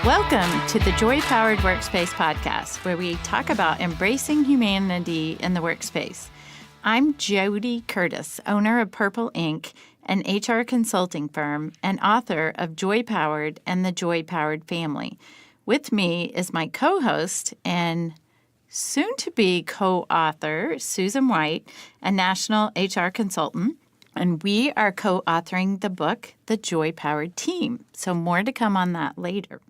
Welcome to the Joy-Powered Workspace podcast, where we talk about embracing humanity in the workspace. I'm Jody Curtis, owner of Purple Inc., an HR consulting firm, and author of Joy-Powered and the Joy-Powered Family. With me is my co-host and soon-to-be co-author, Susan White, a national HR consultant. And we are co-authoring the book, The Joy-Powered Team. So more to come on that later.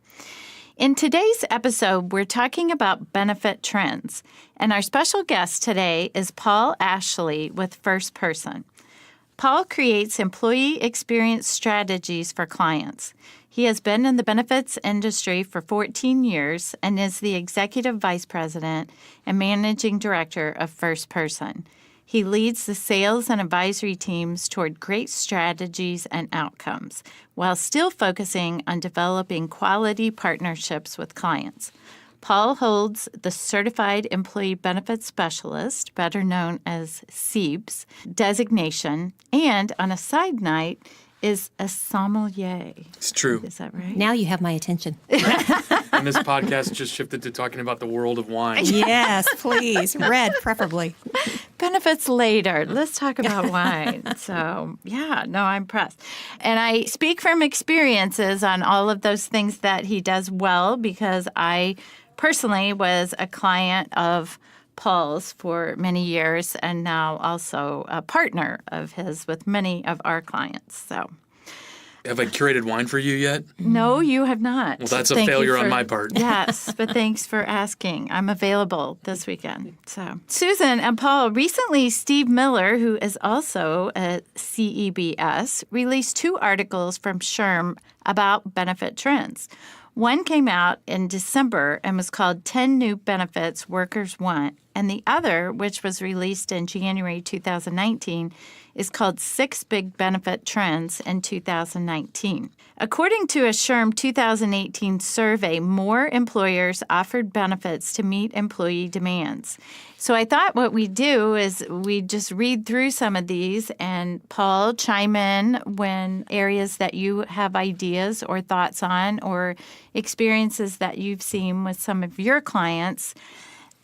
In today's episode, we're talking about benefit trends. And our special guest today is Paul Ashley with First Person. Paul creates employee experience strategies for clients. He has been in the benefits industry for 14 years and is the executive vice president and managing director of First Person. He leads the sales and advisory teams toward great strategies and outcomes, while still focusing on developing quality partnerships with clients. Paul holds the Certified Employee Benefits Specialist, better known as CEBS, designation, and on a side note, is a sommelier. It's true. Is that right? Now you have my attention. And this podcast just shifted to talking about the world of wine. Yes, please. Red, preferably. Benefits later. Let's talk about wine. So, I'm impressed. And I speak from experiences on all of those things that he does well because I personally was a client of Paul's for many years and now also a partner of his with many of our clients. So, have I curated wine for you yet? no, you have not. Well, that's Thank a failure you on my part. Yes, but thanks for asking. I'm available this weekend. So, Susan and Paul, recently Steve Miller, who is also at CEBS, released 2 articles from SHRM about benefit trends. One came out in December and was called 10 New Benefits Workers Want, and the other, which was released in January 2019, is called 6 Big Benefit Trends in 2019. According to a SHRM 2018 survey, more employers offered benefits to meet employee demands. So I thought what we'd do is we'd just read through some of these, and Paul, chime in when areas that you have ideas or thoughts on or experiences that you've seen with some of your clients.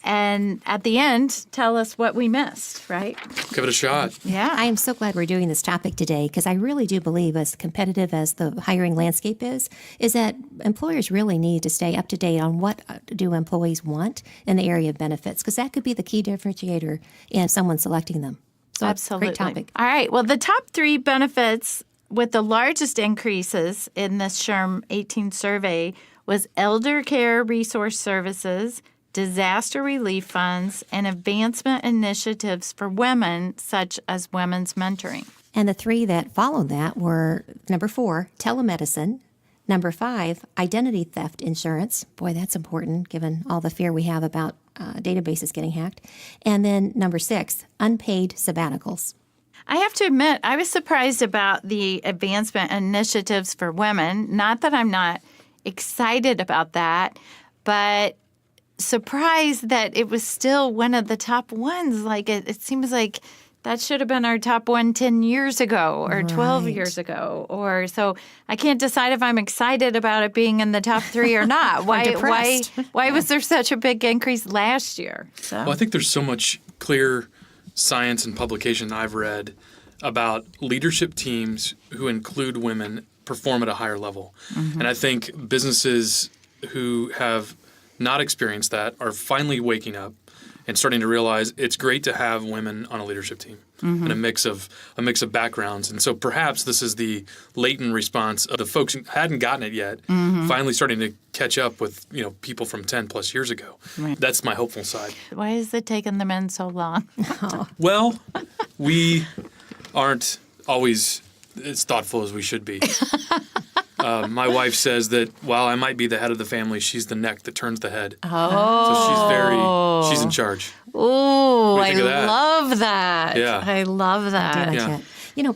And at the end, tell us what we missed, right? Give it a shot. Yeah. I am so glad we're doing this topic today because I really do believe, as competitive as the hiring landscape is that employers really need to stay up to date on what do employees want in the area of benefits, because that could be the key differentiator in someone selecting them. So Absolutely. Great topic. All right. Well, the top 3 benefits with the largest increases in this SHRM 18 survey was elder care resource services, disaster relief funds, and advancement initiatives for women, such as women's mentoring. And the 3 that followed that were number 4, telemedicine. Number 5, identity theft insurance. Boy, that's important given all the fear we have about databases getting hacked. And then number 6, unpaid sabbaticals. I have to admit, I was surprised about the advancement initiatives for women. Not that I'm not excited about that, but surprised that it was still one of the top ones. Like it seems like that should have been our top one 10 years ago or 12 years ago. Or so I can't decide if I'm excited about it being in the top 3 or not. Why was there such a big increase last year? So. Well, I think there's so much clear science and publication I've read about leadership teams who include women perform at a higher level. Mm-hmm. And I think businesses who have not experienced that are finally waking up and starting to realize it's great to have women on a leadership team and a mix of backgrounds. And so perhaps this is the latent response of the folks who hadn't gotten it yet, finally starting to catch up with people from 10 plus years ago. Right. That's my hopeful side. Why is it taking the men so long? Well, we aren't always as thoughtful as we should be. My wife says that while I might be the head of the family, she's the neck that turns the head. Oh. So she's in charge. Oh, What do you think of that? love that. Yeah. I love that. I do like Yeah. that.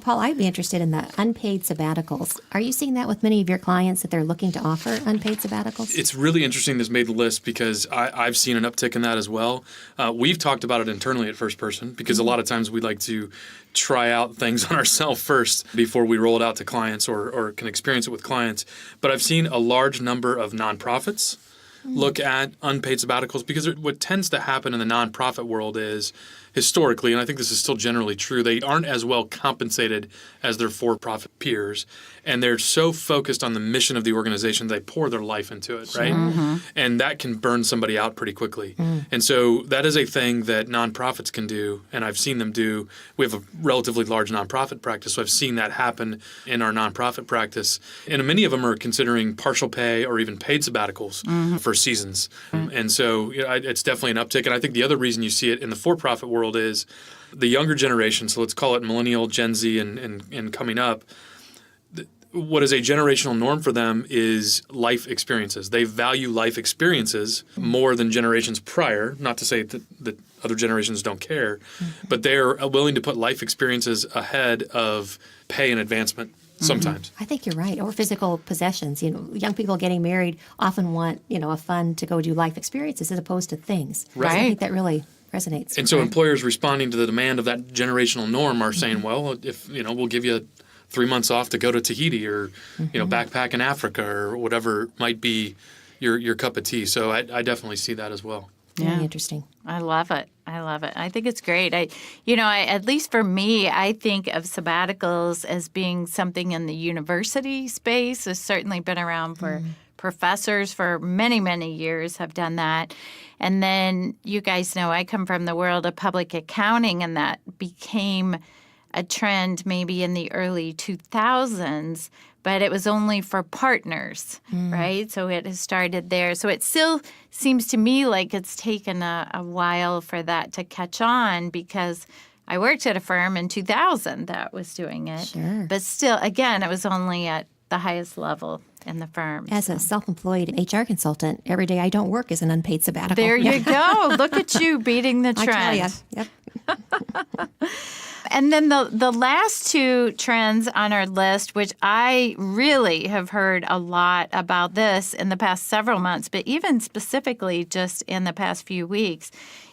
Paul, I'd be interested in the unpaid sabbaticals. Are you seeing that with many of your clients that they're looking to offer unpaid sabbaticals? It's really interesting this made the list because I've seen an uptick in that as well. We've talked about it internally at First Person because a lot of times we like to try out things on ourselves first before we roll it out to clients or can experience it with clients. But I've seen a large number of nonprofits look at unpaid sabbaticals because what tends to happen in the nonprofit world is historically, and I think this is still generally true, they aren't as well compensated as their for-profit peers, and they're so focused on the mission of the organization they pour their life into it, right? And that can burn somebody out pretty quickly. And so that is a thing that nonprofits can do, and I've seen them do. We have a relatively large nonprofit practice, so I've seen that happen in our nonprofit practice. And many of them are considering partial pay or even paid sabbaticals for seasons. And so it's definitely an uptick. And I think the other reason you see it in the for-profit world is the younger generation, so let's call it millennial, Gen Z, and coming up, what is a generational norm for them is life experiences. They value life experiences more than generations prior, not to say that other generations don't care, but they're willing to put life experiences ahead of pay and advancement sometimes. I think you're right. Or physical possessions. Young people getting married often want, a fund to go do life experiences as opposed to things. Right. So I think that really resonates. And so employers responding to the demand of that generational norm are saying, well, if we'll give you 3 months off to go to Tahiti or backpack in Africa or whatever might be your cup of tea. So I definitely see that as well. Very interesting. I love it. I think it's great. I at least for me, I think of sabbaticals as being something in the university space. It's certainly been around for professors for many, many years have done that. And then you guys know I come from the world of public accounting, and that became a trend maybe in the early 2000s, but it was only for partners, right? So it has started there. So it still seems to me like it's taken a while for that to catch on because I worked at a firm in 2000 that was doing it. Sure. But still, again, it was only at the highest level in the firm. As a self-employed HR consultant, every day I don't work is an unpaid sabbatical. There you go. Look at you beating the trend. I tell you. Yep. And then the last two trends on our list, which I really have heard a lot about this in the past several months, but even specifically just in the past few weeks,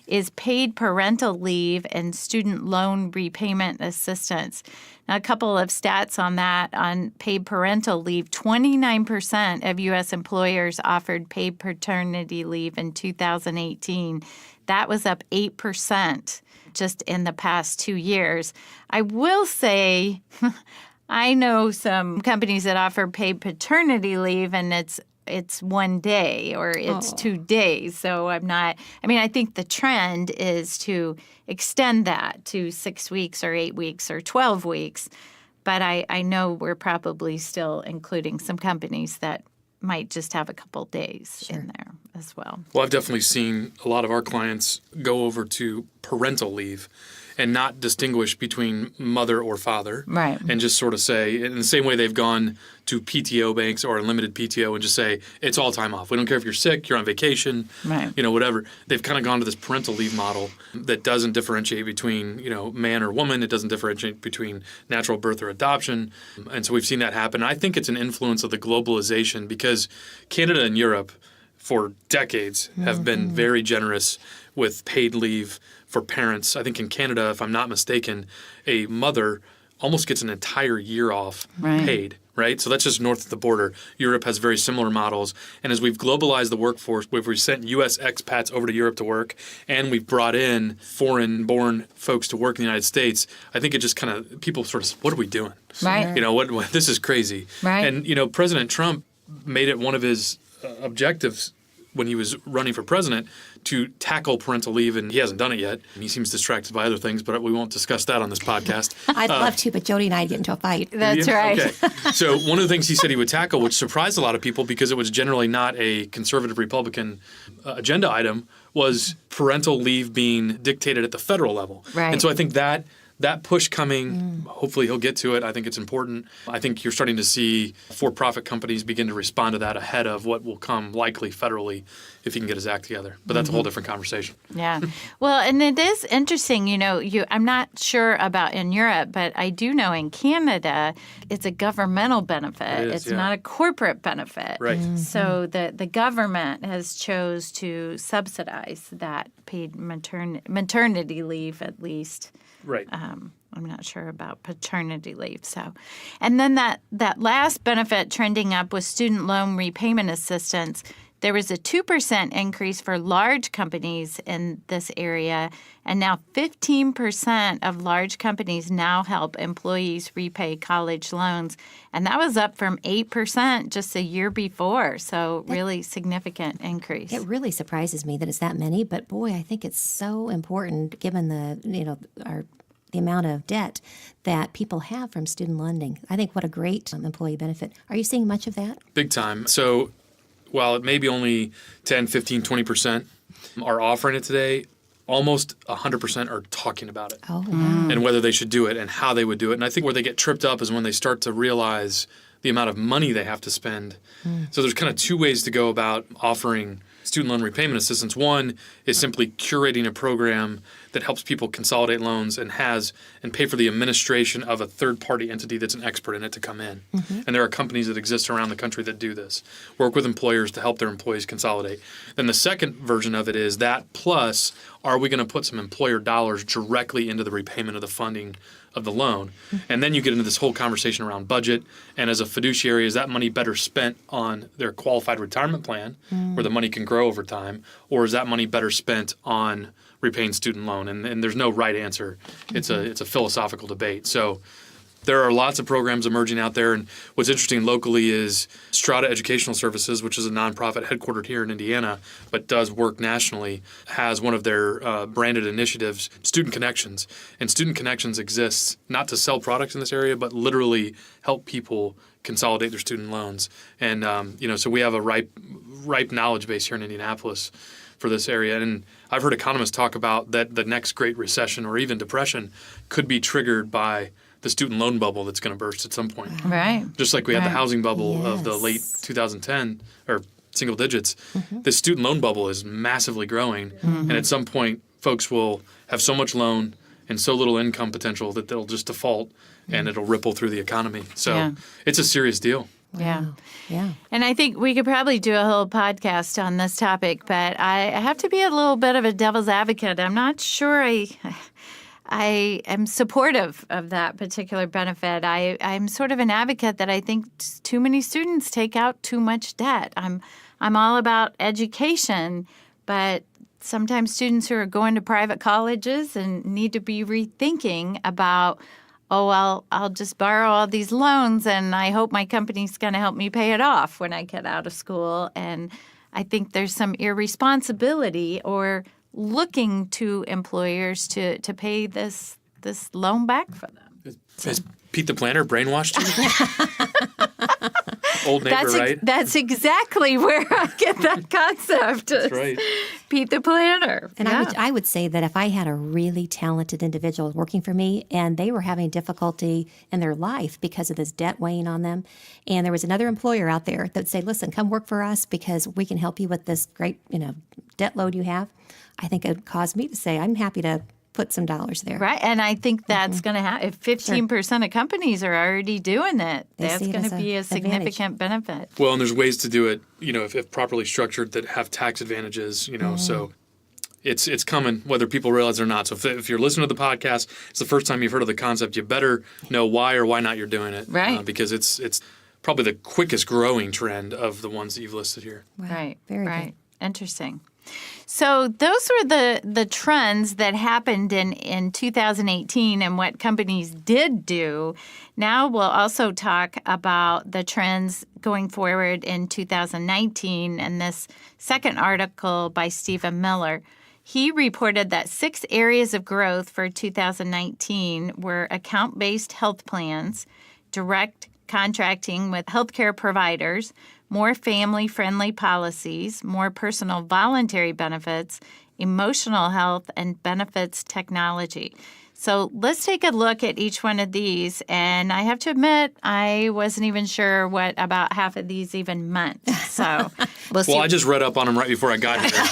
is paid parental leave and student loan repayment assistance. Now, a couple of stats on that. On paid parental leave, 29% of U.S. employers offered paid paternity leave in 2018. That was up 8% just in the past 2 years. I will say I know some companies that offer paid paternity leave, and it's 1 day or it's 2 days. So I think the trend is to extend that to 6 weeks or 8 weeks or 12 weeks. But I know we're probably still including some companies that might just have a couple days in there as well. Well, I've definitely seen a lot of our clients go over to parental leave and not distinguish between mother or father. Right. And just sort of say, in the same way they've gone to PTO banks or unlimited PTO and just say, it's all time off. We don't care if you're sick, you're on vacation, right. Whatever. They've kind of gone to this parental leave model that doesn't differentiate between, man or woman. It doesn't differentiate between natural birth or adoption. And so we've seen that happen. I think it's an influence of the globalization because Canada and Europe for decades have been very generous with paid leave for parents. I think in Canada, if I'm not mistaken, a mother almost gets an entire year off paid, right? So that's just north of the border. Europe has very similar models. And as we've globalized the workforce, we've sent U.S. expats over to Europe to work, and we've brought in foreign-born folks to work in the United States, I think it just kind of, people sort of, what are we doing? Right. What this is crazy. Right. And, President Trump made it one of his objectives when he was running for president to tackle parental leave, and he hasn't done it yet. He seems distracted by other things, but we won't discuss that on this podcast. I'd love to, but Jody and I get into a fight. That's right. Okay. So one of the things he said he would tackle, which surprised a lot of people because it was generally not a conservative Republican agenda item, was parental leave being dictated at the federal level. Right. And so I think that push coming, hopefully he'll get to it. I think it's important. I think you're starting to see for-profit companies begin to respond to that ahead of what will come likely federally if he can get his act together. But that's a whole different conversation. Yeah. Well, and it is interesting, I'm not sure about in Europe, but I do know in Canada, it's a governmental benefit. It is, it's yeah. not a corporate benefit. Right. So the government has chose to subsidize that paid maternity leave, at least. Right. I'm not sure about paternity leave. So, and then that last benefit trending up was student loan repayment assistance. There was a 2% increase for large companies in this area, and now 15% of large companies now help employees repay college loans, and that was up from 8% just a year before. So, really significant increase. It really surprises me that it's that many, but boy, I think it's so important given the amount of debt that people have from student lending. I think what a great employee benefit. Are you seeing much of that? Big time. So while it may be only 10, 15, 20% are offering it today, almost 100% are talking about it. Oh, wow. And whether they should do it and how they would do it. And I think where they get tripped up is when they start to realize the amount of money they have to spend. So there's kind of two ways to go about offering student loan repayment assistance. One is simply curating a program that helps people consolidate loans and pay for the administration of a third-party entity that's an expert in it to come in. And there are companies that exist around the country that do this, work with employers to help their employees consolidate. Then the second version of it is that plus, are we going to put some employer dollars directly into the repayment of the funding of the loan? And then you get into this whole conversation around budget. And as a fiduciary, is that money better spent on their qualified retirement plan where the money can grow over time? Or is that money better spent on repaying student loan? And there's no right answer. It's a philosophical debate. So there are lots of programs emerging out there. And what's interesting locally is Strata Educational Services, which is a nonprofit headquartered here in Indiana, but does work nationally, has one of their branded initiatives, Student Connections. And Student Connections exists not to sell products in this area, but literally help people consolidate their student loans. And, so we have a ripe knowledge base here in Indianapolis for this area. And I've heard economists talk about that the next Great Recession or even Depression could be triggered by the student loan bubble that's going to burst at some point. Right. Just like we had the housing bubble of the late 2010 or single digits, the student loan bubble is massively growing. And at some point, folks will have so much loan and so little income potential that they'll just default and it'll ripple through the economy. So it's a serious deal. Yeah. Yeah. And I think we could probably do a whole podcast on this topic, but I have to be a little bit of a devil's advocate. I'm not sure I am supportive of that particular benefit. I'm sort of an advocate that I think too many students take out too much debt. I'm all about education, but sometimes students who are going to private colleges and need to be rethinking about, I'll just borrow all these loans and I hope my company's going to help me pay it off when I get out of school. And I think there's some irresponsibility or looking to employers to pay this loan back for them. Is Pete the Planner brainwashed you? Old neighbor, right? That's exactly where I get that concept. That's right. Pete the Planner. And I would say that if I had a really talented individual working for me and they were having difficulty in their life because of this debt weighing on them, and there was another employer out there that would say, listen, come work for us because we can help you with this great, debt load you have, I think it caused me to say, I'm happy to put some dollars there. Right. And I think that's going to happen. If 15% of companies are already doing it, that's going to be a significant benefit. Well, and there's ways to do it, if properly structured that have tax advantages, so it's coming whether people realize it or not. So if you're listening to the podcast, it's the first time you've heard of the concept, you better know why or why not you're doing it. Right. Because it's probably the quickest growing trend of the ones that you've listed here. Right. Very right. good. Interesting. So those were the trends that happened in 2018 and what companies did do. Now we'll also talk about the trends going forward in 2019 and this second article by Stephen Miller. He reported that 6 areas of growth for 2019 were account-based health plans, direct contracting with healthcare providers, more family-friendly policies, more personal voluntary benefits, emotional health, and benefits technology. So let's take a look at each one of these. And I have to admit, I wasn't even sure what about half of these even meant. So Well, I just read up on them right before I got here.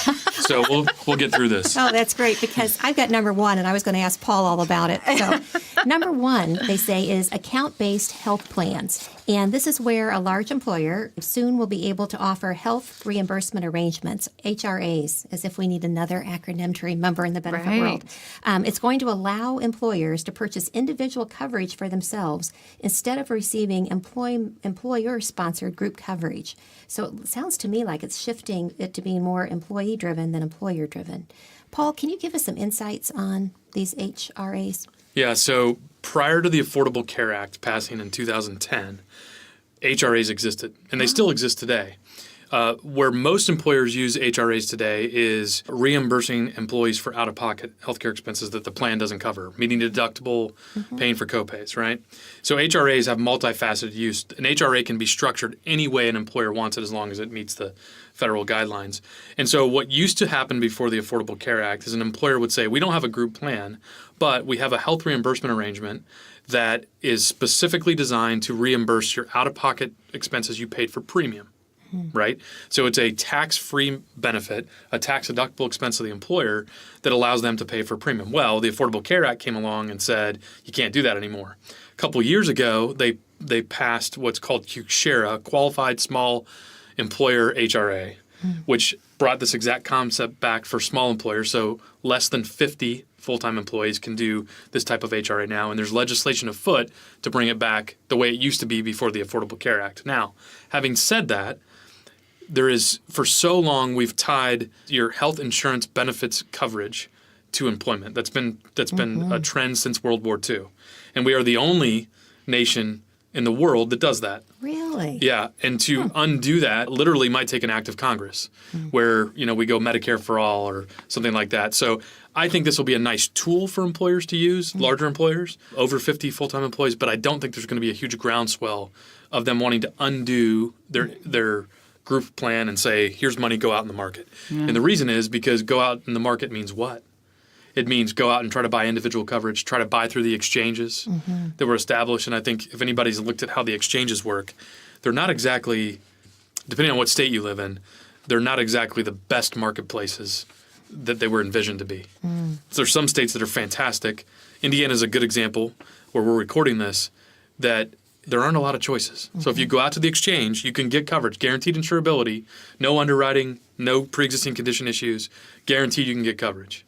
So we'll get through this. Oh, that's great, because I've got number one, and I was going to ask Paul all about it. So number one, they say, is account-based health plans. And this is where a large employer soon will be able to offer health reimbursement arrangements, HRAs, as if we need another acronym to remember in the benefit Right. world. It's going to allow employers to purchase individual coverage for themselves instead of receiving employer-sponsored group coverage. So it sounds to me like it's shifting it to being more employee-driven than employer-driven. Paul, can you give us some insights on these HRAs? Yeah, so prior to the Affordable Care Act passing in 2010, HRAs existed, and they still exist today. Where most employers use HRAs today is reimbursing employees for out-of-pocket healthcare expenses that the plan doesn't cover, meeting deductible, paying for copays, right? So HRAs have multifaceted use. An HRA can be structured any way an employer wants it as long as it meets the federal guidelines. And so what used to happen before the Affordable Care Act is an employer would say, we don't have a group plan, but we have a health reimbursement arrangement that is specifically designed to reimburse your out-of-pocket expenses you paid for premium. Right? So it's a tax-free benefit, a tax-deductible expense of the employer that allows them to pay for premium. Well, the Affordable Care Act came along and said you can't do that anymore. A couple of years ago, they passed what's called SHRM, Qualified Small Employer HRA, which brought this exact concept back for small employers. So less than 50 full-time employees can do this type of HRA now, and there's legislation afoot to bring it back the way it used to be before the Affordable Care Act. Now, having said that, there is, for so long, we've tied your health insurance benefits coverage to employment. That's been a trend since World War II. And we are the only nation in the world that does that. Really? Yeah. And to undo that literally might take an act of Congress where, we go Medicare for all or something like that. So I think this will be a nice tool for employers to use, larger employers, over 50 full-time employees, but I don't think there's going to be a huge groundswell of them wanting to undo their group plan and say, here's money, go out in the market. And the reason is because go out in the market means what? It means go out and try to buy individual coverage, try to buy through the exchanges that were established. And I think if anybody's looked at how the exchanges work, they're not exactly, depending on what state you live in, they're not exactly the best marketplaces that they were envisioned to be. So there's some states that are fantastic. Indiana is a good example where we're recording this, that there aren't a lot of choices. So if you go out to the exchange, you can get coverage, guaranteed insurability, no underwriting, no pre-existing condition issues, guaranteed you can get coverage.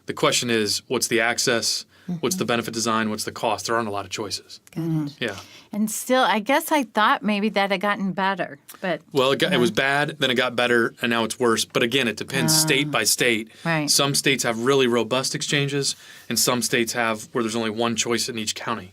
The question is, what's the access? What's the benefit design? What's the cost? There aren't a lot of choices. Yeah. And still, I guess I thought maybe that had gotten better. But Well, it was bad, then it got better, and now it's worse. But again, it depends state by state. Right. Some states have really robust exchanges, and some states have where there's only one choice in each county,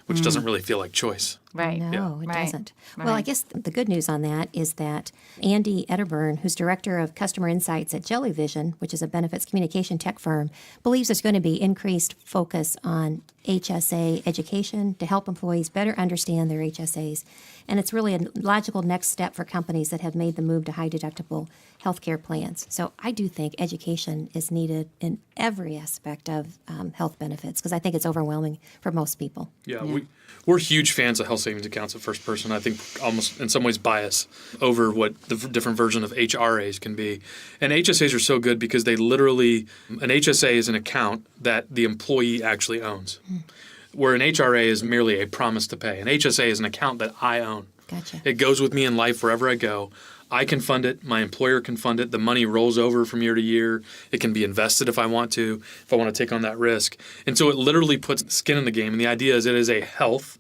which doesn't really feel like choice. right. No, it Right. doesn't. Well, I guess the good news on that is that Andy Etterburn, who's Director of Customer Insights at Jellyvision, which is a benefits communication tech firm, believes there's going to be increased focus on HSA education to help employees better understand their HSAs. And it's really a logical next step for companies that have made the move to high deductible healthcare plans. So I do think education is needed in every aspect of health benefits because I think it's overwhelming for most people. Yeah. We're huge fans of health savings accounts at First Person. I think almost in some ways bias over what the different version of HRAs can be. And HSAs are so good because they literally, an HSA is an account that the employee actually owns, where an HRA is merely a promise to pay. An HSA is an account that I own. Gotcha. It goes with me in life wherever I go. I can fund it. My employer can fund it. The money rolls over from year to year. It can be invested if I want to take on that risk. And so it literally puts skin in the game. And the idea is it is a health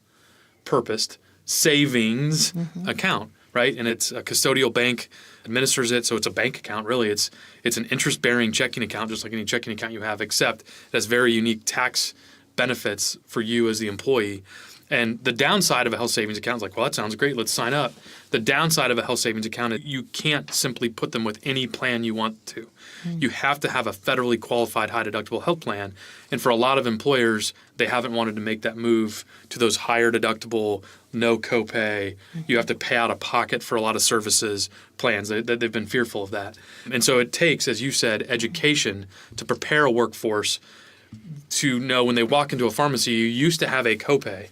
purposed savings account, right? And it's a custodial bank administers it. So it's a bank account, really. It's an interest-bearing checking account, just like any checking account you have, except it has very unique tax benefits for you as the employee. And the downside of a health savings account is like, well, that sounds great. Let's sign up. The downside of a health savings account is you can't simply put them with any plan you want to. You have to have a federally qualified high deductible health plan. And for a lot of employers, they haven't wanted to make that move to those higher deductible, no copay. You have to pay out of pocket for a lot of services plans. They've been fearful of that. And so it takes, as you said, education to prepare a workforce to know when they walk into a pharmacy, you used to have a copay.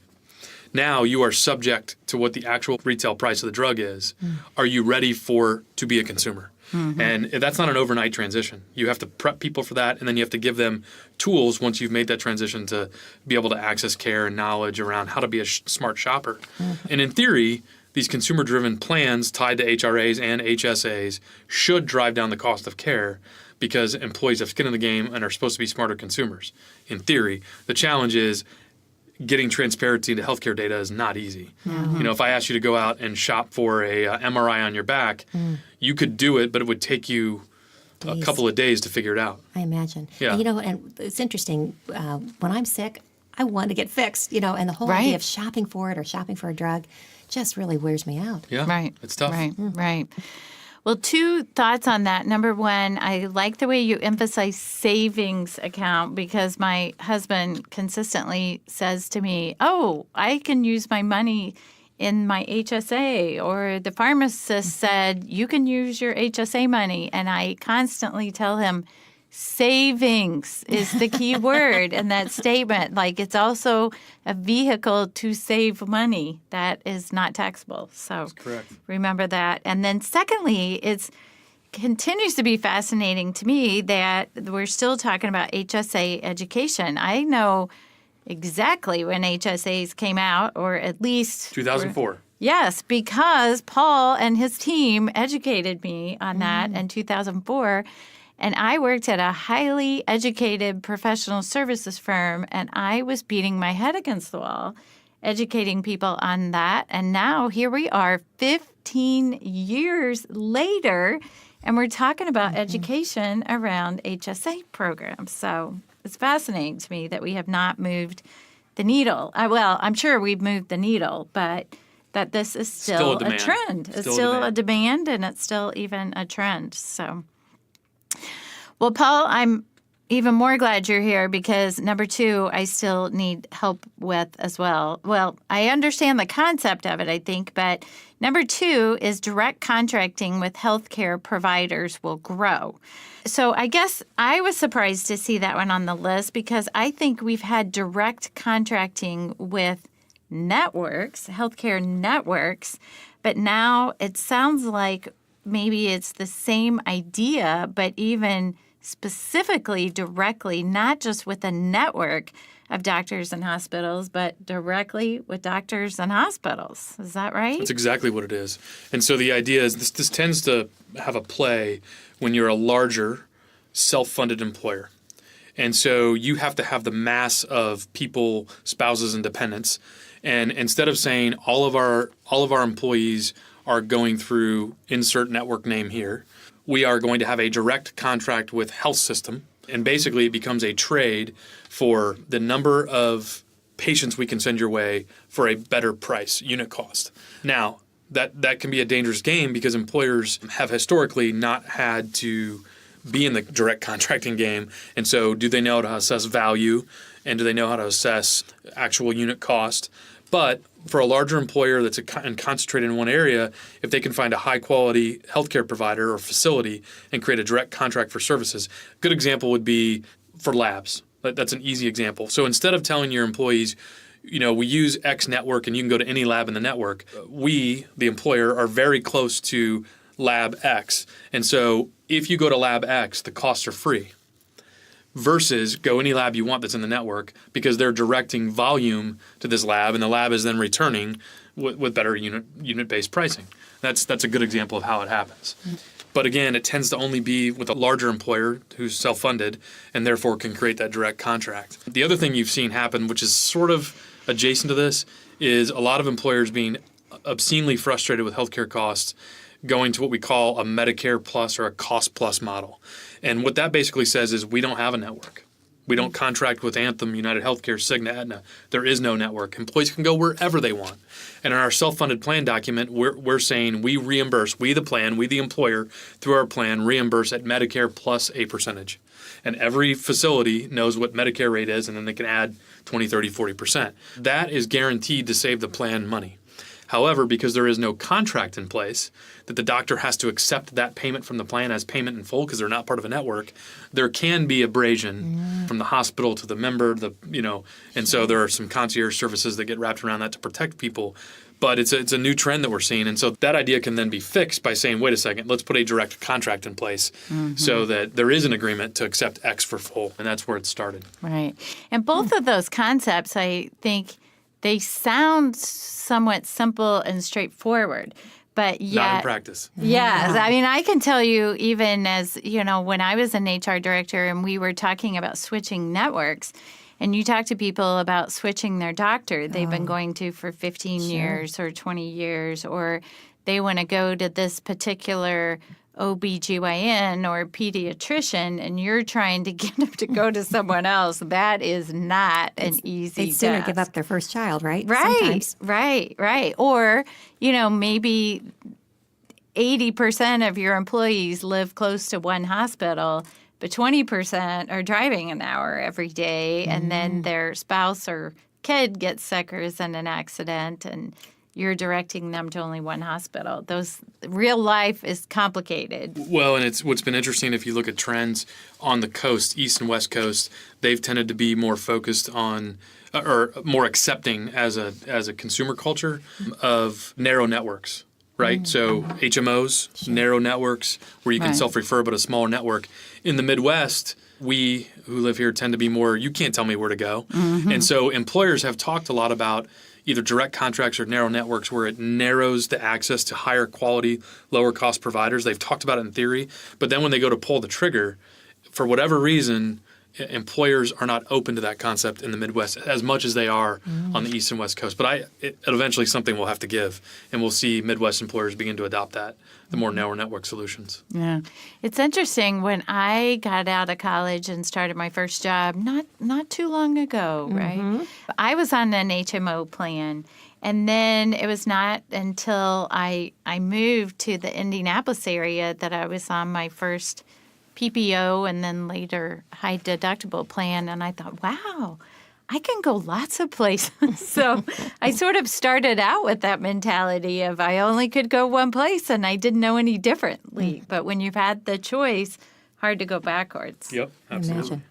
Now you are subject to what the actual retail price of the drug is. Are you ready to be a consumer? And that's not an overnight transition. You have to prep people for that, and then you have to give them tools once you've made that transition to be able to access care and knowledge around how to be a smart shopper. And in theory, these consumer-driven plans tied to HRAs and HSAs should drive down the cost of care because employees have skin in the game and are supposed to be smarter consumers. In theory, the challenge is getting transparency into healthcare data is not easy. If I asked you to go out and shop for a MRI on your back, you could do it, but it would take you a couple of days to figure it out. I imagine. Yeah. And it's interesting. When I'm sick, I want to get fixed, and the whole idea of shopping for it or shopping for a drug just really wears me out. Yeah, Right. It's tough. Right. Well, two thoughts on that. Number one, I like the way you emphasize savings account because my husband consistently says to me, oh, I can use my money in my HSA, or the pharmacist said, you can use your HSA money. And I constantly tell him, savings is the key word in that statement. Like, it's also a vehicle to save money that is not taxable. So That's correct. Remember that. And then secondly, it continues to be fascinating to me that we're still talking about HSA education. I know exactly when HSAs came out, or at least 2004. Yes, because Paul and his team educated me on that in 2004. And I worked at a highly educated professional services firm, and I was beating my head against the wall, educating people on that. And now here we are 15 years later, and we're talking about education around HSA programs. So it's fascinating to me that we have not moved the needle. Well, I'm sure we've moved the needle, but that this is still a trend. It's still a demand, and it's still even a trend. So, well, Paul, I'm even more glad you're here because number two, I still need help with as well. Well, I understand the concept of it, I think, but number two is direct contracting with healthcare providers will grow. So I guess I was surprised to see that one on the list because I think we've had direct contracting with networks, healthcare networks, but now it sounds like maybe it's the same idea, but even specifically directly, not just with a network of doctors and hospitals, but directly with doctors and hospitals. Is that right? That's exactly what it is. And so the idea is this tends to have a play when you're a larger self-funded employer. And so you have to have the mass of people, spouses, and dependents. And instead of saying all of our employees are going through insert network name here, we are going to have a direct contract with health system. And basically it becomes a trade for the number of patients we can send your way for a better price, unit cost. Now, that can be a dangerous game because employers have historically not had to be in the direct contracting game. And so do they know how to assess value and do they know how to assess actual unit cost? But for a larger employer that's concentrated in one area, if they can find a high-quality healthcare provider or facility and create a direct contract for services, a good example would be for labs. That's an easy example. So instead of telling your employees, we use X network and you can go to any lab in the network, we, the employer, are very close to lab X. And so if you go to lab X, the costs are free. Versus go any lab you want that's in the network because they're directing volume to this lab and the lab is then returning with better unit-based pricing. That's a good example of how it happens. But again, it tends to only be with a larger employer who's self-funded and therefore can create that direct contract. The other thing you've seen happen, which is sort of adjacent to this, is a lot of employers being obscenely frustrated with healthcare costs going to what we call a Medicare plus or a cost plus model. And what that basically says is we don't have a network. We don't contract with Anthem, United Healthcare, Cigna, Aetna. There is no network. Employees can go wherever they want. And in our self-funded plan document, we're saying we reimburse, we the plan, we the employer, through our plan, reimburse at Medicare plus a percentage. And every facility knows what Medicare rate is, and then they can add 20, 30, 40%. That is guaranteed to save the plan money. However, because there is no contract in place, that the doctor has to accept that payment from the plan as payment in full because they're not part of a network, there can be abrasion from the hospital to the member, and so there are some concierge services that get wrapped around that to protect people. But it's a new trend that we're seeing. And so that idea can then be fixed by saying, wait a second, let's put a direct contract in place so that there is an agreement to accept X for full. And that's where it started. Right. And both of those concepts, I think they sound somewhat simple and straightforward. But yet, not in practice. Yes. I mean, I can tell you, even as, when I was an HR director and we were talking about switching networks, and you talk to people about switching their doctor they've been going to for 15 years or 20 years, or they want to go to this particular OBGYN or pediatrician, and you're trying to get them to go to someone else. That is not an easy They'd sooner task. give up their first child, right? Right, Sometimes. right. Or, maybe 80% of your employees live close to one hospital, but 20% are driving an hour every day, and then their spouse or kid gets sick or is in an accident, and you're directing them to only one hospital. Those real life is complicated. Well, and what's been interesting, if you look at trends on the coast, East and West Coast, they've tended to be more focused on or more accepting as a consumer culture of narrow networks. Right? So HMOs, narrow networks where you can self-refer, but a smaller network. In the Midwest, we who live here tend to be more, you can't tell me where to go. And so employers have talked a lot about either direct contracts or narrow networks where it narrows the access to higher quality, lower cost providers. They've talked about it in theory, but then when they go to pull the trigger, for whatever reason, employers are not open to that concept in the Midwest as much as they are on the East and West Coast. But eventually something will have to give, and we'll see Midwest employers begin to adopt the more narrow network solutions. Yeah. It's interesting, when I got out of college and started my first job, not too long ago, right? I was on an HMO plan. And then it was not until I moved to the Indianapolis area that I was on my first PPO and then later high deductible plan. And I thought, wow, I can go lots of places. So I sort of started out with that mentality of I only could go one place and I didn't know any differently. But when you've had the choice, hard to go backwards. Yep, absolutely. Imagine.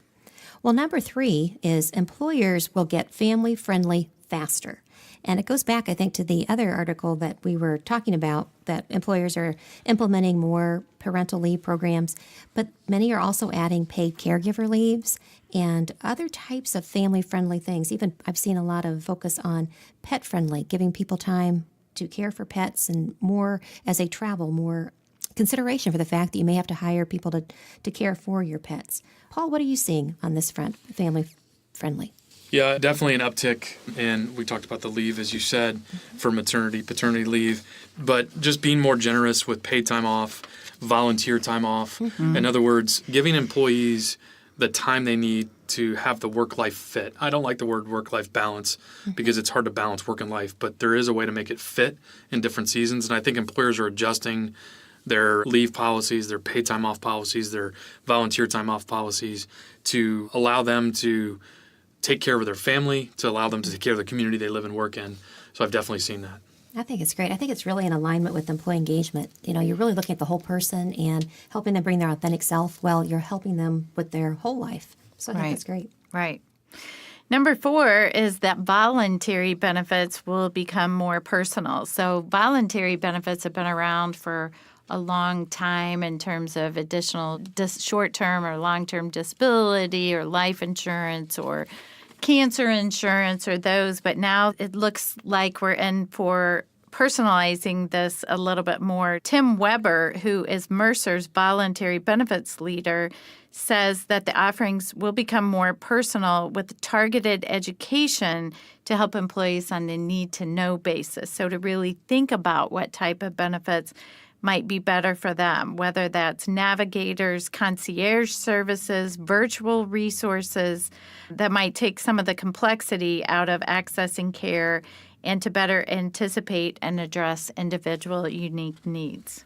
Well, number 3 is employers will get family-friendly faster. And it goes back, I think, to the other article that we were talking about, that employers are implementing more parental leave programs, but many are also adding paid caregiver leaves and other types of family-friendly things. Even I've seen a lot of focus on pet-friendly, giving people time to care for pets and more as they travel, more consideration for the fact that you may have to hire people to care for your pets. Paul, what are you seeing on this front, family-friendly? Yeah, definitely an uptick. And we talked about the leave, as you said, for maternity, paternity leave, but just being more generous with paid time off, volunteer time off. In other words, giving employees the time they need to have the work-life fit. I don't like the word work-life balance because it's hard to balance work and life, but there is a way to make it fit in different seasons. And I think employers are adjusting their leave policies, their paid time off policies, their volunteer time off policies to allow them to take care of their family, to allow them to take care of the community they live and work in. So I've definitely seen that. I think it's great. I think it's really in alignment with employee engagement. You're really looking at the whole person and helping them bring their authentic self. Well, you're helping them with their whole life. So I think that's great. Right. Number 4 is that voluntary benefits will become more personal. So voluntary benefits have been around for a long time in terms of additional short-term or long-term disability or life insurance or cancer insurance or those. But now it looks like we're in for personalizing this a little bit more. Tim Weber, who is Mercer's voluntary benefits leader, says that the offerings will become more personal with targeted education to help employees on a need-to-know basis. So to really think about what type of benefits might be better for them, whether that's navigators, concierge services, virtual resources that might take some of the complexity out of accessing care and to better anticipate and address individual unique needs.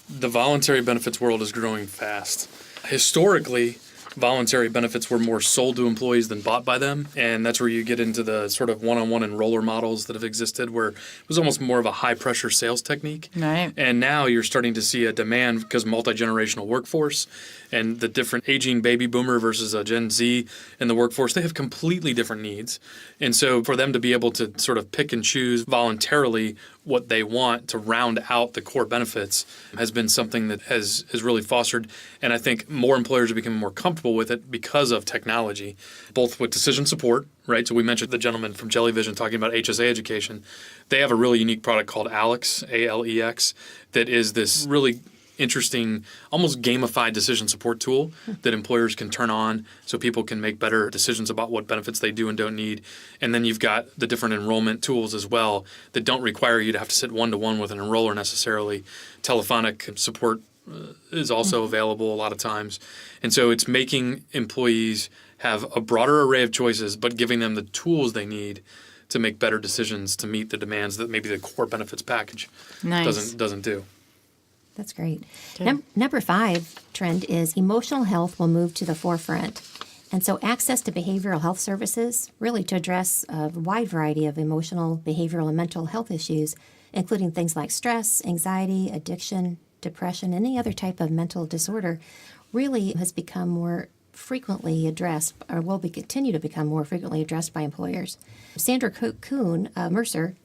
The voluntary benefits world is growing fast. Historically, voluntary benefits were more sold to employees than bought by them. And that's where you get into the sort of one-on-one enroller models that have existed, where it was almost more of a high-pressure sales technique. Right. And now you're starting to see a demand because multi-generational workforce and the different aging baby boomer versus a Gen Z in the workforce, they have completely different needs. And so for them to be able to sort of pick and choose voluntarily what they want to round out the core benefits has been something that has really fostered. And I think more employers are becoming more comfortable with it because of technology, both with decision support, right? So we mentioned the gentleman from Jellyvision talking about HSA education. They have a really unique product called Alex, ALEX, that is this really interesting, almost gamified decision support tool that employers can turn on so people can make better decisions about what benefits they do and don't need. And then you've got the different enrollment tools as well that don't require you to have to sit one-to-one with an enroller necessarily. Telephonic support is also available a lot of times. And so it's making employees have a broader array of choices, but giving them the tools they need to make better decisions to meet the demands that maybe the core benefits package doesn't do. That's great. Number 5 trend is emotional health will move to the forefront. And so access to behavioral health services, really to address a wide variety of emotional, behavioral, and mental health issues, including things like stress, anxiety, addiction, depression, any other type of mental disorder, really has become more frequently addressed, or will continue to become more frequently addressed by employers. Sandra Kuhn Mercer,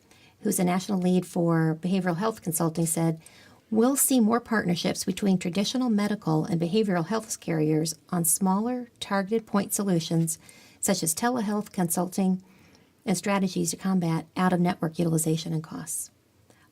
who's a national lead for behavioral health consulting, said, "We'll see more partnerships between traditional medical and behavioral health carriers on smaller, targeted point solutions, such as telehealth consulting and strategies to combat out-of-network utilization and costs."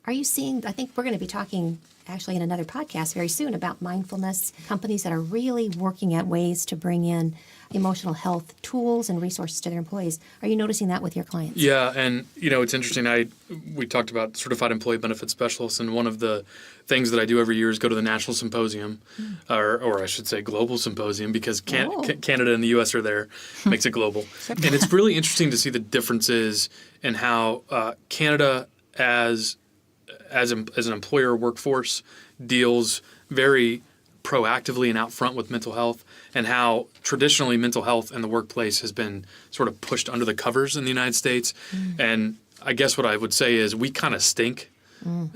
Are you seeing, I think we're going to be talking actually in another podcast very soon about mindfulness, companies that are really working at ways to bring in emotional health tools and resources to their employees. Are you noticing that with your clients? Yeah, and it's interesting. We talked about certified employee benefit specialists, and one of the things that I do every year is go to the national symposium, or I should say global symposium, because Canada and the U.S. are there, makes it global. And it's really interesting to see the differences in how Canada as an employer workforce deals very proactively and out front with mental health, and how traditionally mental health in the workplace has been sort of pushed under the covers in the United States. And I guess what I would say is we kind of stink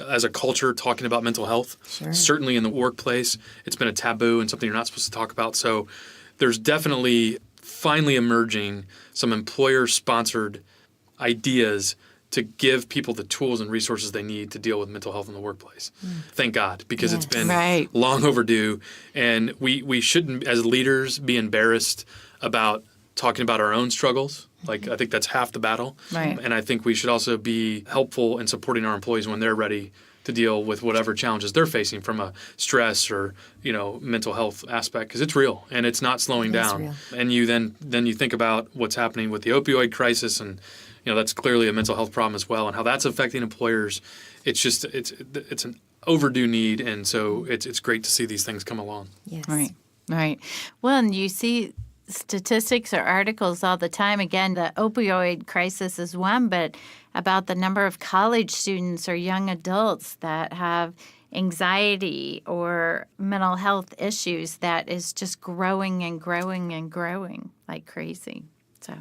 as a culture talking about mental health. Sure. Certainly in the workplace, it's been a taboo and something you're not supposed to talk about. So there's definitely finally emerging some employer-sponsored ideas to give people the tools and resources they need to deal with mental health in the workplace. Thank God, because it's been long overdue. And we shouldn't, as leaders, be embarrassed about talking about our own struggles. Like, I think that's half the battle. Right. And I think we should also be helpful in supporting our employees when they're ready to deal with whatever challenges they're facing from a stress or mental health aspect, because it's real and it's not slowing down. Real. And you then you think about what's happening with the opioid crisis, and that's clearly a mental health problem as well, and how that's affecting employers. It's just it's an overdue need, and so it's great to see these things come along. Yes. Right. Well, and you see statistics or articles all the time. Again, the opioid crisis is one, but about the number of college students or young adults that have anxiety or mental health issues that is just growing and growing and growing like crazy. So,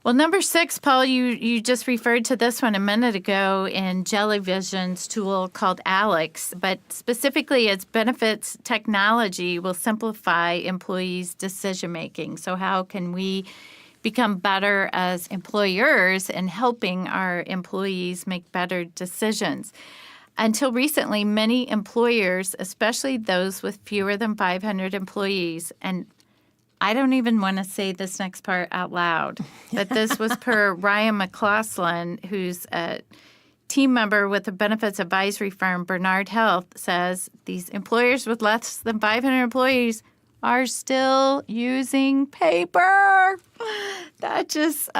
well, number 6, Paul, you just referred to this one a minute ago in Jellyvision's tool called Alex, but specifically its benefits technology will simplify employees' decision-making. So how can we become better as employers in helping our employees make better decisions? Until recently, many employers, especially those with fewer than 500 employees, and I don't even want to say this next part out loud, but this was per Ryan McClaughlin, who's a team member with the benefits advisory firm Bernard Health, says these employers with less than 500 employees are still using paper. That just,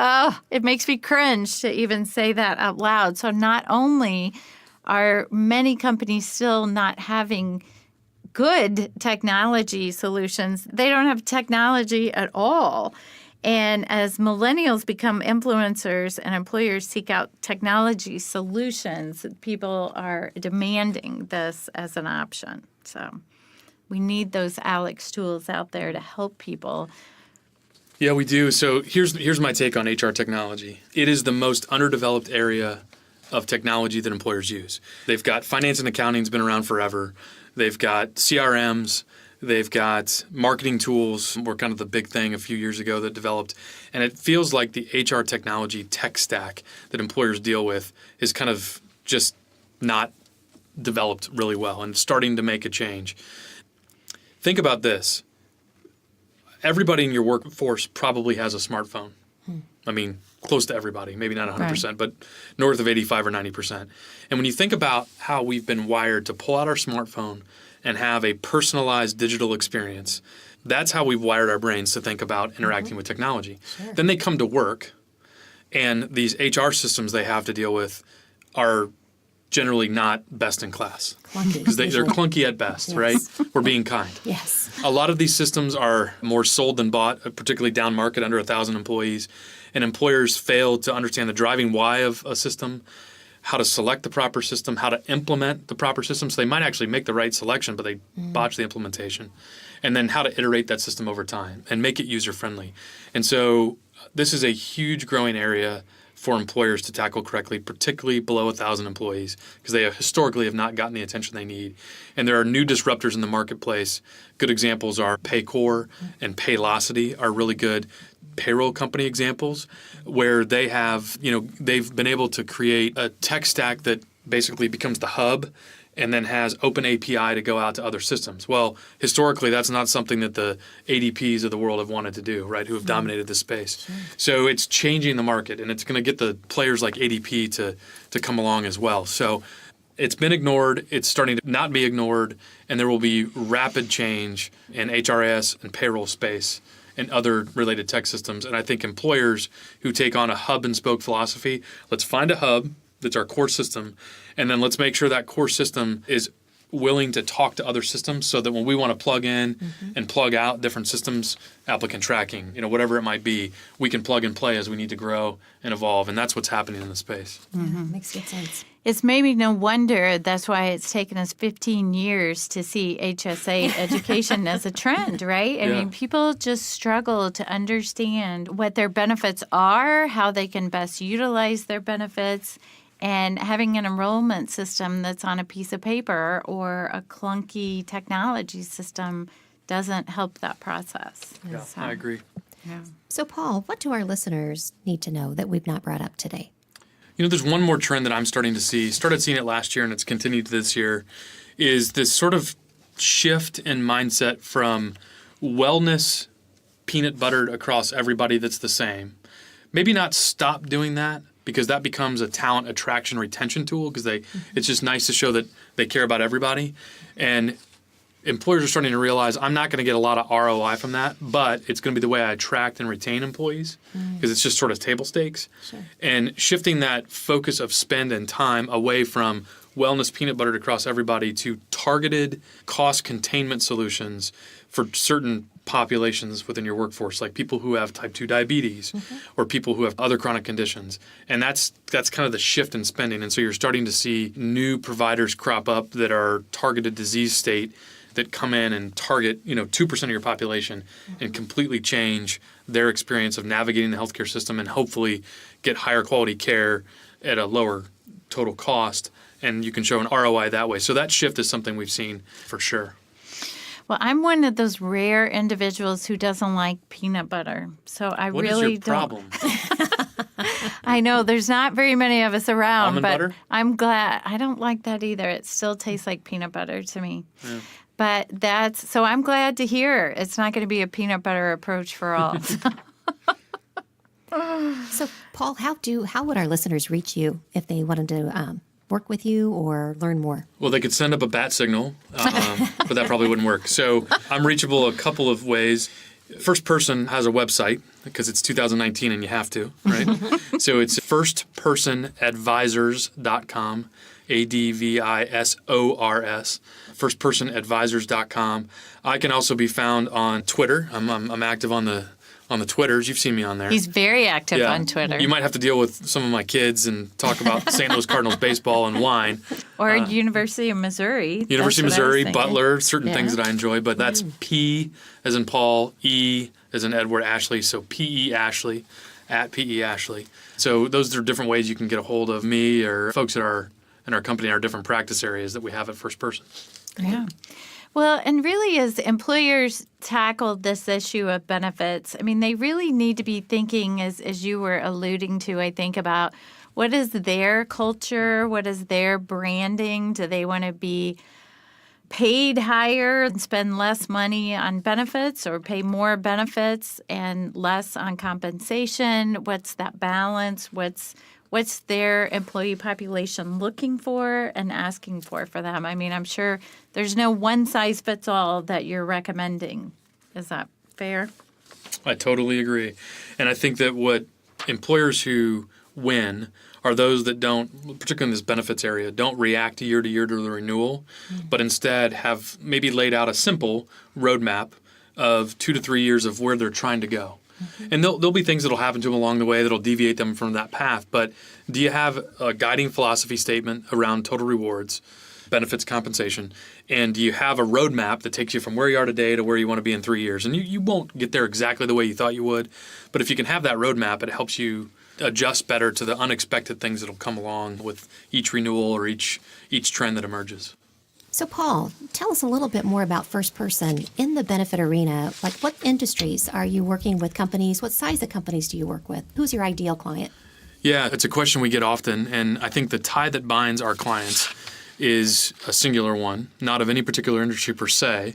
it makes me cringe to even say that out loud. So not only are many companies still not having good technology solutions, they don't have technology at all. And as millennials become influencers and employers seek out technology solutions, people are demanding this as an option. So we need those Alex tools out there to help people. Yeah, we do. So here's my take on HR technology. It is the most underdeveloped area of technology that employers use. They've got finance and accounting's been around forever. They've got CRMs. They've got marketing tools were kind of the big thing a few years ago that developed. And it feels like the HR technology tech stack that employers deal with is kind of just not developed really well and starting to make a change. Think about this. Everybody in your workforce probably has a smartphone. I mean, close to everybody, maybe not 100%, Right. but north of 85 or 90%. And when you think about how we've been wired to pull out our smartphone and have a personalized digital experience, that's how we've wired our brains to think about interacting with technology. Sure. Then they come to work, and these HR systems they have to deal with are generally not best in class. Clunky. Because they're usually. clunky at best, Yes. right? We're being kind. Yes. A lot of these systems are more sold than bought, particularly down market under 1,000 employees. And employers fail to understand the driving why of a system, how to select the proper system, how to implement the proper system. So they might actually make the right selection, but they botch the implementation. And then how to iterate that system over time and make it user-friendly. And so this is a huge growing area for employers to tackle correctly, particularly below 1,000 employees, because they historically have not gotten the attention they need. And there are new disruptors in the marketplace. Good examples are Paycor and Paylocity are really good payroll company examples where they have, they've been able to create a tech stack that basically becomes the hub and then has open API to go out to other systems. Well, historically, that's not something that the ADPs of the world have wanted to do, right, who have dominated this space. Sure. So it's changing the market, and it's going to get the players like ADP to come along as well. So it's been ignored. It's starting to not be ignored, and there will be rapid change in HRIS and payroll space and other related tech systems. And I think employers who take on a hub and spoke philosophy, let's find a hub that's our core system, and then let's make sure that core system is willing to talk to other systems so that when we want to plug in and plug out different systems, applicant tracking, whatever it might be, we can plug and play as we need to grow and evolve. And that's what's happening in the space. Makes good sense. It's maybe no wonder that's why it's taken us 15 years to see HSA education as a trend, right? I mean, people just struggle to understand what their benefits are, how they can best utilize their benefits, and having an enrollment system that's on a piece of paper or a clunky technology system doesn't help that process. Yeah, So, I agree. yeah. So, Paul, what do our listeners need to know that we've not brought up today? There's one more trend that I'm starting to see, started seeing it last year and it's continued this year, is this sort of shift in mindset from wellness peanut buttered across everybody that's the same. Maybe not stop doing that, because that becomes a talent attraction retention tool because it's just nice to show that they care about everybody. And employers are starting to realize I'm not going to get a lot of ROI from that, but it's going to be the way I attract and retain employees because it's just sort of table stakes. Sure. And shifting that focus of spend and time away from wellness peanut buttered across everybody to targeted cost containment solutions for certain populations within your workforce, like people who have type 2 diabetes or people who have other chronic conditions. And that's kind of the shift in spending. And so you're starting to see new providers crop up that are targeted disease state that come in and target 2% of your population and completely change their experience of navigating the healthcare system and hopefully get higher quality care at a lower total cost. And you can show an ROI that way. So that shift is something we've seen for sure. Well, I'm one of those rare individuals who doesn't like peanut butter. So I What really is your problem? I know there's not very many of us around, Almond but butter? I'm glad. I don't like that either. It still tastes like peanut butter to me. Yeah. But so I'm glad to hear it's not going to be a peanut butter approach for all. So, Paul, how would our listeners reach you if they wanted to work with you or learn more? Well, they could send up a bat signal, but that probably wouldn't work. So I'm reachable a couple of ways. First Person has a website because it's 2019 and you have to, right? So it's firstpersonadvisors.com, ADVISORS, firstpersonadvisors.com. I can also be found on Twitter. I'm active on the on the Twitters. You've seen me on there. He's very active on Twitter. You might have to deal with some of my kids and talk about St. Louis Cardinals baseball and wine. Or University of Missouri. University of Missouri, Butler, certain Yeah. things that I enjoy. But that's P as in Paul, E as in Edward, Ashley. So P.E. Ashley, at P.E. Ashley. So those are different ways you can get a hold of me or folks that are in our company in our different practice areas that we have at First Person. Yeah. Well, and really, as employers tackle this issue of benefits, I mean, they really need to be thinking, as you were alluding to, I think, about what is their culture, what is their branding? Do they want to be paid higher and spend less money on benefits, or pay more benefits and less on compensation? What's that balance? What's their employee population looking for and asking for them? I mean, I'm sure there's no one-size-fits-all that you're recommending. Is that fair? I totally agree. And I think that what employers who win are those that don't, particularly in this benefits area, don't react year to year to the renewal, but instead have maybe laid out a simple roadmap of 2 to 3 years of where they're trying to go. And there'll be things that'll happen to them along the way that'll deviate them from that path. But do you have a guiding philosophy statement around total rewards, benefits, compensation? And do you have a roadmap that takes you from where you are today to where you want to be in 3 years? And you won't get there exactly the way you thought you would. But if you can have that roadmap, it helps you adjust better to the unexpected things that'll come along with each renewal or each trend that emerges. So, Paul, tell us a little bit more about First Person in the benefit arena. Like, what industries are you working with companies? What size of companies do you work with? Who's your ideal client? Yeah, it's a question we get often, and I think the tie that binds our clients is a singular one, not of any particular industry per se,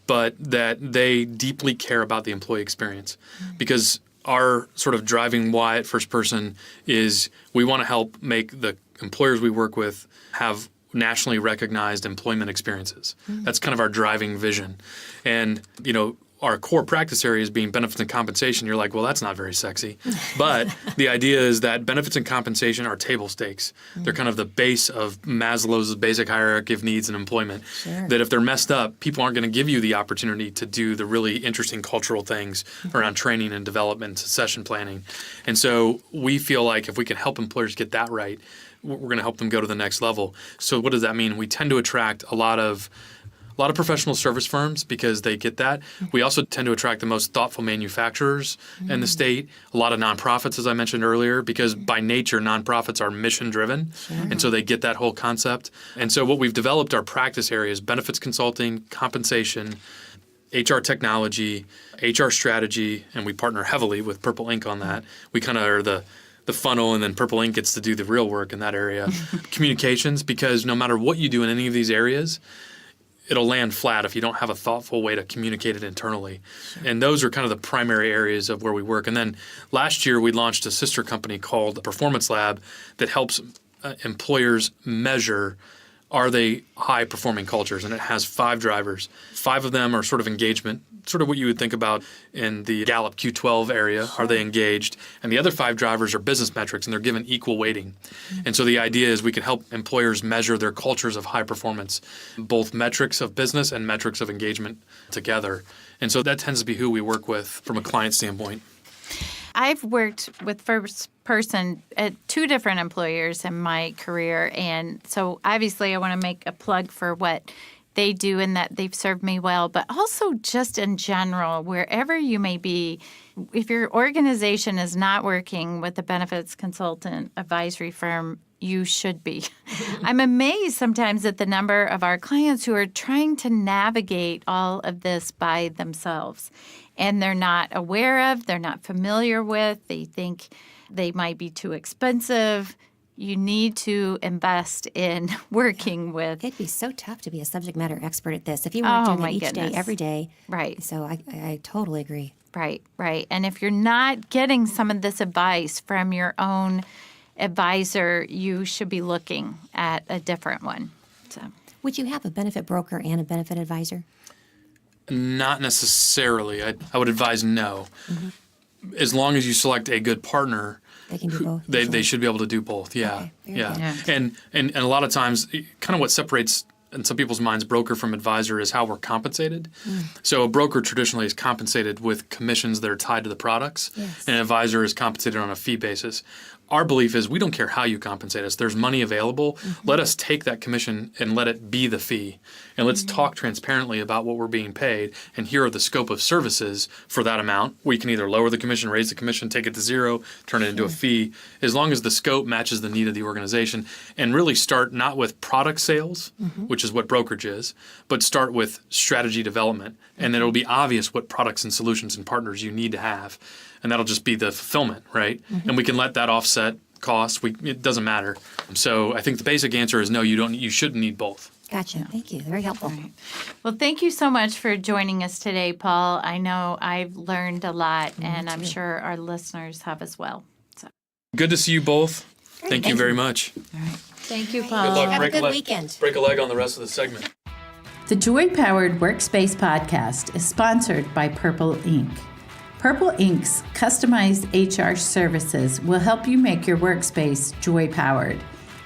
but that they deeply care about the employee experience. Because our sort of driving why at First Person is we want to help make the employers we work with have nationally recognized employment experiences. That's kind of our driving vision. And, our core practice areas being benefits and compensation, you're like, well, that's not very sexy. But the idea is that benefits and compensation are table stakes. They're kind of the base of Maslow's basic hierarchy of needs in employment. Sure. That if they're messed up, people aren't going to give you the opportunity to do the really interesting cultural things around training and development, succession planning. And so we feel like if we can help employers get that right, we're going to help them go to the next level. So what does that mean? We tend to attract a lot of professional service firms because they get that. We also tend to attract the most thoughtful manufacturers in the state, a lot of nonprofits, as I mentioned earlier, because by nature, nonprofits are mission-driven, and so they get that whole concept. And so what we've developed our practice areas, benefits consulting, compensation, HR technology, HR strategy, and we partner heavily with Purple Ink on that. We kind of are the funnel, and then Purple Ink gets to do the real work in that area. Communications, because no matter what you do in any of these areas, it'll land flat if you don't have a thoughtful way to communicate it internally. And those are kind of the primary areas of where we work. And then last year, we launched a sister company called Performance Lab that helps employers measure, are they high-performing cultures? And it has 5 drivers. 5 of them are sort of engagement, sort of what you would think about in the Gallup Q12 area. Are they engaged? And the other 5 drivers are business metrics, and they're given equal weighting. And so the idea is we can help employers measure their cultures of high performance, both metrics of business and metrics of engagement together. And so that tends to be who we work with from a client standpoint. I've worked with First Person at 2 different employers in my career. And so obviously I want to make a plug for what they do and that they've served me well, but also just in general, wherever you may be, if your organization is not working with a benefits consultant advisory firm, you should be. I'm amazed sometimes at the number of our clients who are trying to navigate all of this by themselves. And they're not aware of, they're not familiar with, they think they might be too expensive. You need to invest in working with. It'd be so tough to be a subject matter expert at this if you weren't doing it each day, every day. Right. So I totally agree. Right. And if you're not getting some of this advice from your own advisor, you should be looking at a different one. So, would you have a benefit broker and a benefit advisor? Not necessarily. I would advise no. As long as you select a good partner, they can do both. They should be able to do both. Yeah, Okay, yeah. Good. And a lot of times, kind of what separates in some people's minds, broker from advisor is how we're compensated. So a broker traditionally is compensated with commissions that are tied to the products, and an advisor is compensated on a fee basis. Our belief is we don't care how you compensate us. There's money available. Let us take that commission and let it be the fee. And let's talk transparently about what we're being paid. And here are the scope of services for that amount. We can either lower the commission, raise the commission, take it to zero, turn it into a fee, as long as the scope matches the need of the organization. And really start not with product sales, which is what brokerage is, but start with strategy development. And then it'll be obvious what products and solutions and partners you need to have. And that'll just be the fulfillment, right? And we can let that offset costs. It doesn't matter. So I think the basic answer is no, you don't. You shouldn't need both. Gotcha. Thank you. Very helpful. Right. Well, thank you so much for joining us today, Paul. I know I've learned a lot, and I'm sure our listeners have as well. So. Good to see you both. Thank you very much. All right. Thank you, Paul. Good luck. Have a good weekend. Break a leg on the rest of the segment. The Joy-Powered Workspace podcast is sponsored by Purple Inc. Purple Inc.'s customized HR services will help you make your workspace joy-powered.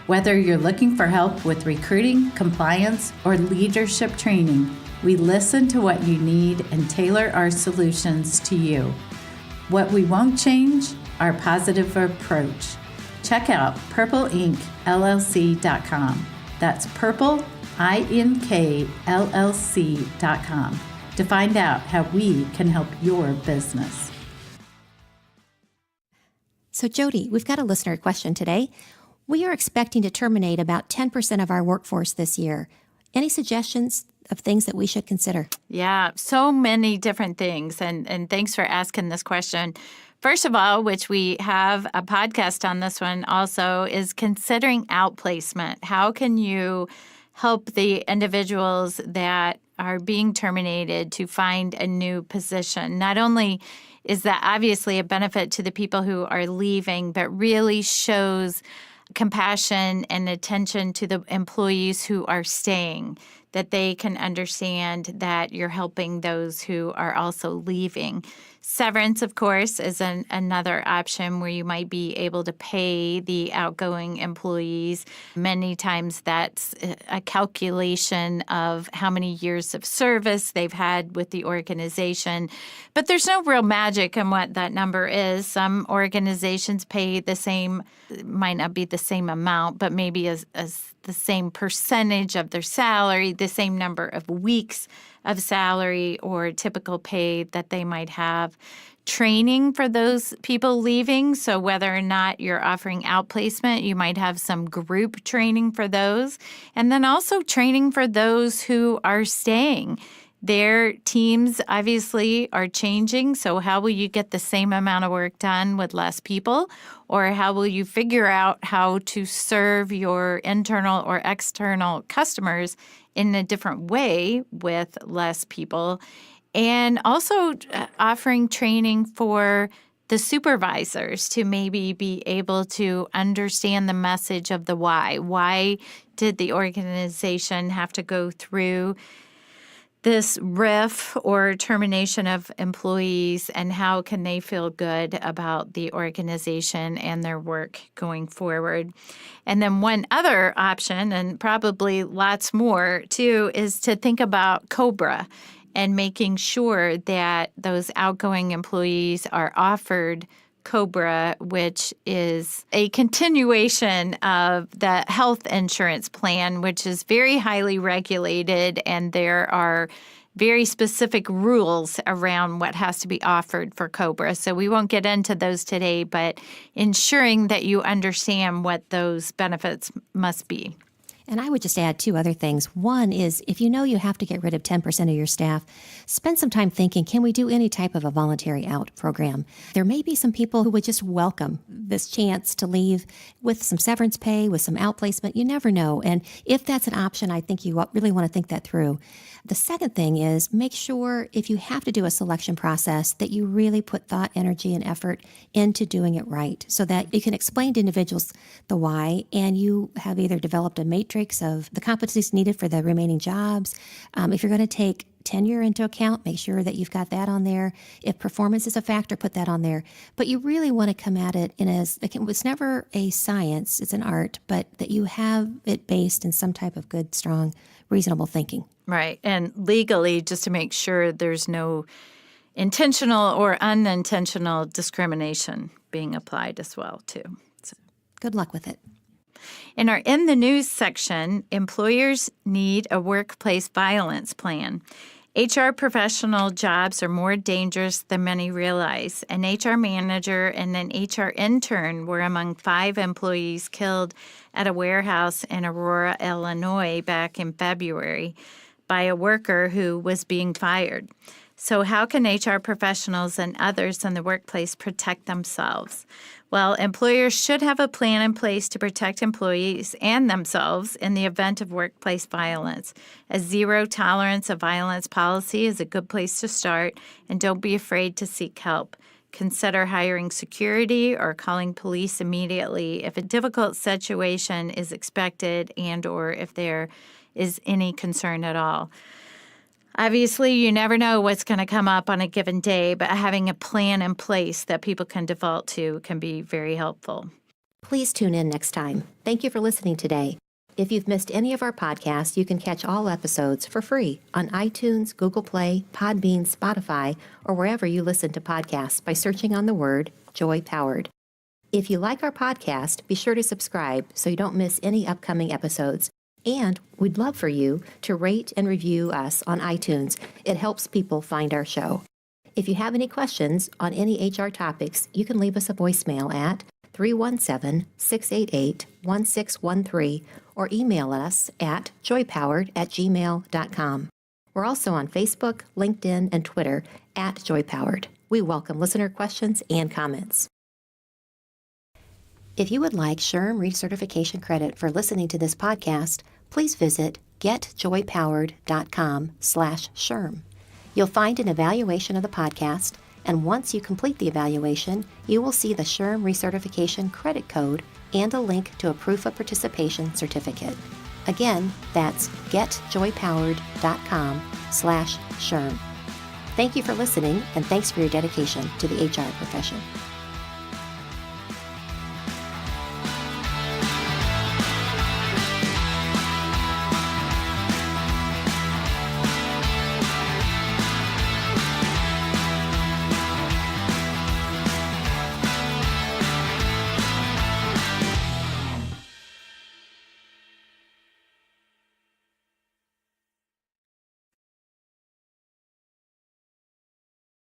Whether you're looking for help with recruiting, compliance, or leadership training, we listen to what you need and tailor our solutions to you. What we won't change, our positive approach. Check out purpleinkllc.com. That's purple, INKLLC.com to find out how we can help your business. So, Jody, we've got a listener question today. We are expecting to terminate about 10% of our workforce this year. Any suggestions of things that we should consider? Yeah, so many different things. And thanks for asking this question. First of all, which we have a podcast on this one also, is considering outplacement. How can you help the individuals that are being terminated to find a new position? Not only is that obviously a benefit to the people who are leaving, but really shows compassion and attention to the employees who are staying, that they can understand that you're helping those who are also leaving. Severance, of course, is another option where you might be able to pay the outgoing employees. Many times that's a calculation of how many years of service they've had with the organization. But there's no real magic in what that number is. Some organizations pay the same, might not be the same amount, but maybe as the same percentage of their salary, the same number of weeks of salary or typical pay that they might have. Training for those people leaving. So whether or not you're offering outplacement, you might have some group training for those. And then also training for those who are staying. Their teams obviously are changing. So how will you get the same amount of work done with less people? Or how will you figure out how to serve your internal or external customers in a different way with less people? And also offering training for the supervisors to maybe be able to understand the message of the why. Why did the organization have to go through this RIF or termination of employees, and how can they feel good about the organization and their work going forward? And then one other option, and probably lots more too, is to think about COBRA and making sure that those outgoing employees are offered COBRA, which is a continuation of the health insurance plan, which is very highly regulated, and there are very specific rules around what has to be offered for COBRA. So we won't get into those today, but ensuring that you understand what those benefits must be. And I would just add two other things. One is if you know you have to get rid of 10% of your staff, spend some time thinking, can we do any type of a voluntary out program? There may be some people who would just welcome this chance to leave with some severance pay, with some outplacement. You never know. And if that's an option, I think you really want to think that through. The second thing is make sure if you have to do a selection process that you really put thought, energy, and effort into doing it right so that you can explain to individuals the why, and you have either developed a matrix of the competencies needed for the remaining jobs. If you're going to take tenure into account, make sure that you've got that on there. If performance is a factor, put that on there. But you really want to come at it it's never a science, it's an art, but that you have it based in some type of good, strong, reasonable thinking. Right. And legally, just to make sure there's no intentional or unintentional discrimination being applied as well, too. So. Good luck with it. In our In the News section, employers need a workplace violence plan. HR professional jobs are more dangerous than many realize. An HR manager and an HR intern were among 5 employees killed at a warehouse in Aurora, Illinois back in February by a worker who was being fired. So how can HR professionals and others in the workplace protect themselves? Well, employers should have a plan in place to protect employees and themselves in the event of workplace violence. A zero tolerance of violence policy is a good place to start, and don't be afraid to seek help. Consider hiring security or calling police immediately if a difficult situation is expected and or if there is any concern at all. Obviously, you never know what's going to come up on a given day, but having a plan in place that people can default to can be very helpful. Please tune in next time. Thank you for listening today. If you've missed any of our podcasts, you can catch all episodes for free on iTunes, Google Play, Podbean, Spotify, or wherever you listen to podcasts by searching on the word Joy Powered. If you like our podcast, be sure to subscribe so you don't miss any upcoming episodes. And we'd love for you to rate and review us on iTunes. It helps people find our show. If you have any questions on any HR topics, you can leave us a voicemail at 317-688-1613 or email us at joypowered@gmail.com. We're also on Facebook, LinkedIn, and Twitter at JoyPowered. We welcome listener questions and comments. If you would like SHRM recertification credit for listening to this podcast, please visit getjoypowered.com/SHRM. You'll find an evaluation of the podcast, and once you complete the evaluation, you will see the SHRM recertification credit code and a link to a proof of participation certificate. Again, that's getjoypowered.com/SHRM. Thank you for listening, and thanks for your dedication to the HR profession.